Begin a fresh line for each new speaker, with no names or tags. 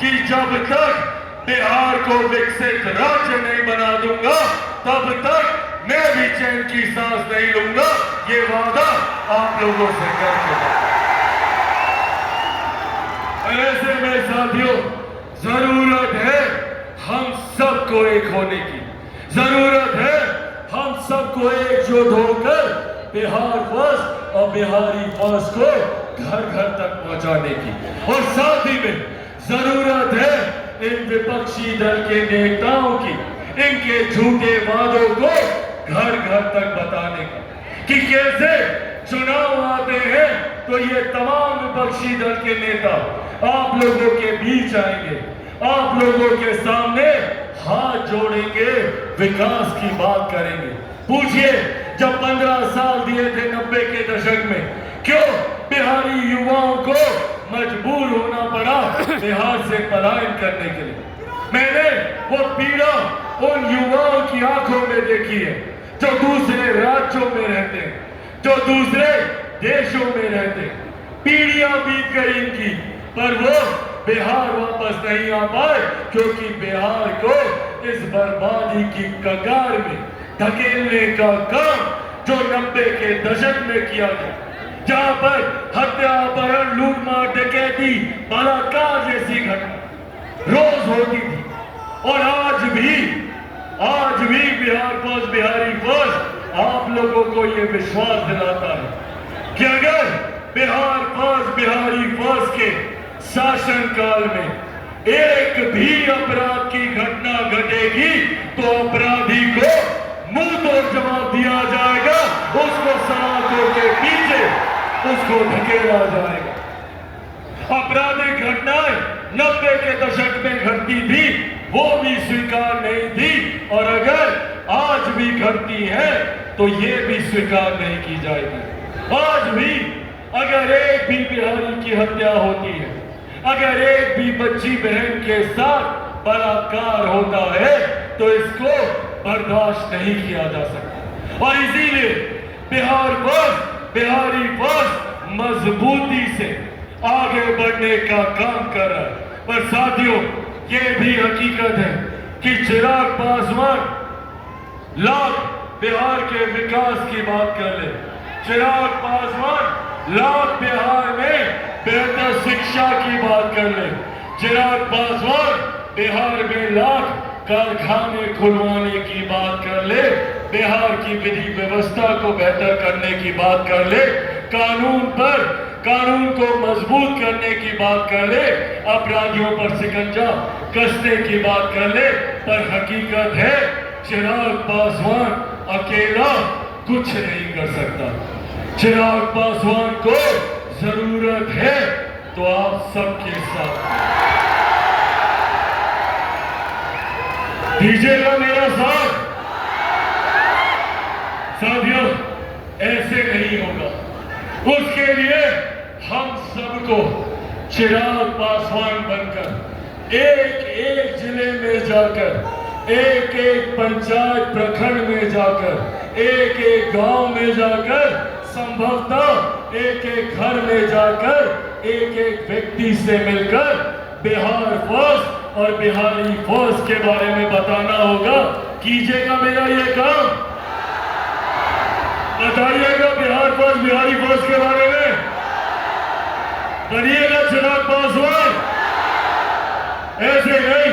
कि जब तक बिहार को विकसित राज्य नहीं बना दूंगा तब तक मैं भी चैन की सांस नहीं लूंगा। ये वादा आप लोगों से करके ऐसे में साथियों जरूरत है हम सबको एक होने की, जरूरत है हम सबको एकजुट होकर बिहार फर्स्ट और बिहारी फर्स्ट को घर घर तक पहुंचाने की। और साथ ही में जरूरत है इन विपक्षी दल के नेताओं की इनके झूठे वादों को घर घर तक बताने का कि कैसे चुनाव आते हैं तो ये तमाम विपक्षी दल के नेता आप लोगों के बीच आएंगे, आप लोगों के सामने हाथ जोड़ेंगे, विकास की बात करेंगे। पूछिए जब 15 साल दिए थे 90 के दशक में क्यों बिहारी युवाओं को मजबूर होना पड़ा बिहार से पलायन करने के लिए। मैंने वो पीड़ा उन युवाओं की आंखों में देखी है जो दूसरे राज्यों में रहते हैं, जो दूसरे देशों में रहते हैं। पीढ़ियां बीत गई इनकी पर वो बिहार वापस नहीं आ पाए क्योंकि बिहार को इस बर्बादी की कगार में धकेलने का काम जो 90 के दशक में किया गया, जहां पर हत्या, अपहरण, लूटमार, डकैती, बलात्कार जैसी घटना रोज होती थी। और आज भी बिहार फर्स्ट, बिहारी फर्स्ट आप लोगों को ये विश्वास दिलाता है कि अगर बिहार फर्स्ट, बिहारी फर्स्ट के शासन काल में एक भी अपराध की घटना घटेगी तो अपराधी को मुंह तोड़ जवाब दिया जाएगा, उसको सलाखों के पीछे उसको धकेला जाएगा। आपराधिक घटनाएं 90 के दशक में घटती थी वो भी स्वीकार नहीं थी और अगर आज भी घटती है तो ये भी स्वीकार नहीं की जाएगी। आज भी अगर एक भी बिहारी की हत्या होती है, अगर एक भी बच्ची बहन के साथ बलात्कार होता है तो इसको बर्दाश्त नहीं किया जा सकता। और इसीलिए बिहार फर्स्ट, बिहारी फर्स्ट मजबूती से आगे बढ़ने का काम कर रहा है। पर साथियों ये भी हकीकत है कि चिराग पासवान लाख बिहार के विकास की बात कर ले, चिराग पासवान लाख बिहार में बेहतर शिक्षा की बात कर ले, चिराग पासवान बिहार में लाख कारखाने खुलवाने की बात कर ले, बिहार की विधि व्यवस्था को बेहतर करने की बात कर ले, कानून को मजबूत करने की बात कर ले, अपराधियों पर शिकंजा कसने की बात कर ले। पर हकीकत है चिराग पासवान अकेला कुछ नहीं कर सकता। चिराग पासवान को जरूरत है तो आप सबके साथ दीजिएगा मेरा साथ। साथियों ऐसे नहीं होगा, उसके लिए हम सबको चिराग पासवान बनकर एक एक जिले में जाकर, एक एक पंचायत प्रखंड में जाकर, एक एक गांव में जाकर, संभवतः एक एक घर में जाकर एक एक व्यक्ति से मिलकर बिहार फर्स्ट और बिहारी फर्स्ट के बारे में बताना होगा। कीजिएगा मेरा ये काम, बताइएगा बिहार फर्स्ट, बिहारी फर्स्ट के बारे में, बनिएगा चिराग पासवान। ऐसे नहीं